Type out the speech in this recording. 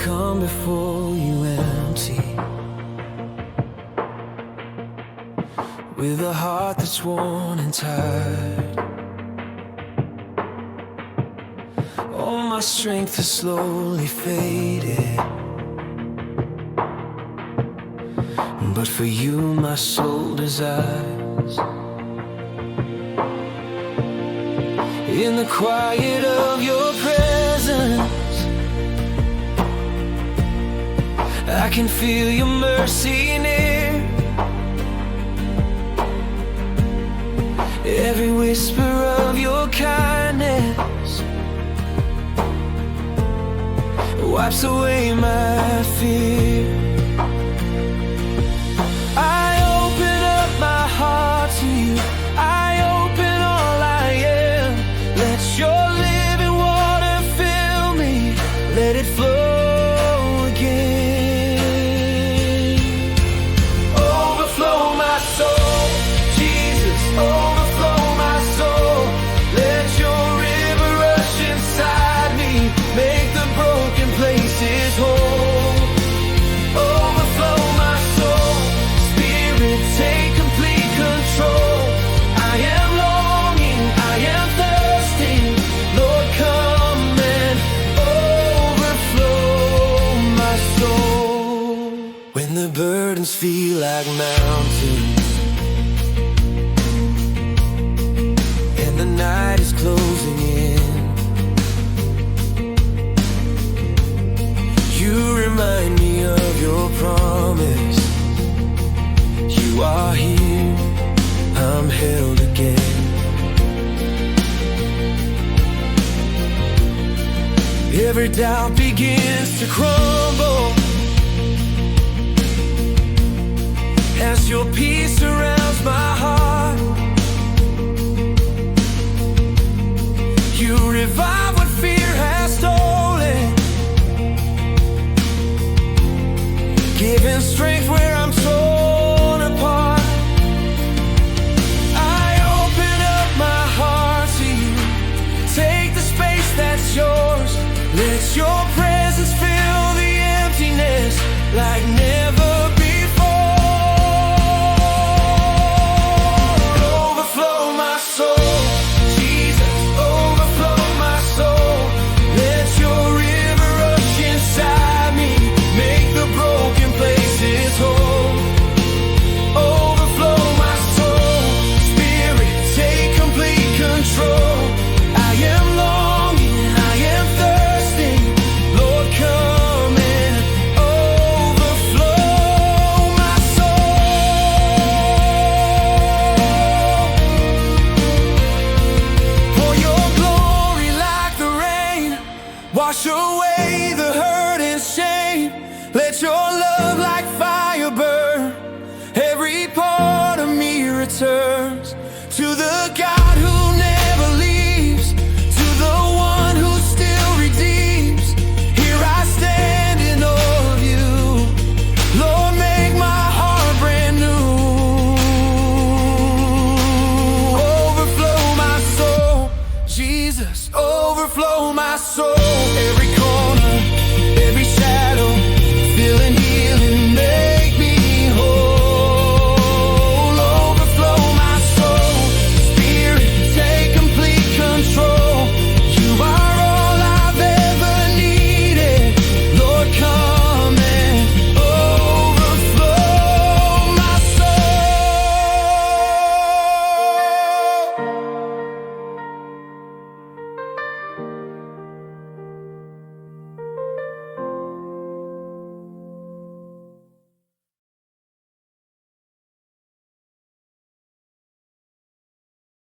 come before you empty, with a heart that's worn and tired. All my strength has slowly faded, but for you my soul desires. In the quiet of your presence, I can feel your mercy near. Every whisper of your kindness wipes away my fear. I open up my heart to you. I open all I am. Let your living water fill me. Let it flow again. Overflow my soul, Jesus, overflow my soul. Let your river rush inside me. Make the broken places whole. Overflow my soul, Spirit, take complete control. I am longing, I am thirsting. Lord, come and overflow my soul. When the burdens feel like mountains and the night is closing in, you remind me of your promise. You are here, I'm held again. Every doubt begins to crumble as your peace surrounds my heart. You revive what fear has stolen, giving strength where I'm torn apart. I open up my heart to you. Take the space that's yours. Let your presence fill the emptiness like never before. Overflow my soul, Jesus, overflow my soul. Let your river rush inside me. Make the broken places whole. Overflow my soul, Spirit, take complete control. I am longing, I am thirsting. Lord, come and overflow my soul. For your glory like the rain, wash away the hurt and shame. Let your love like fire burn every part of me return.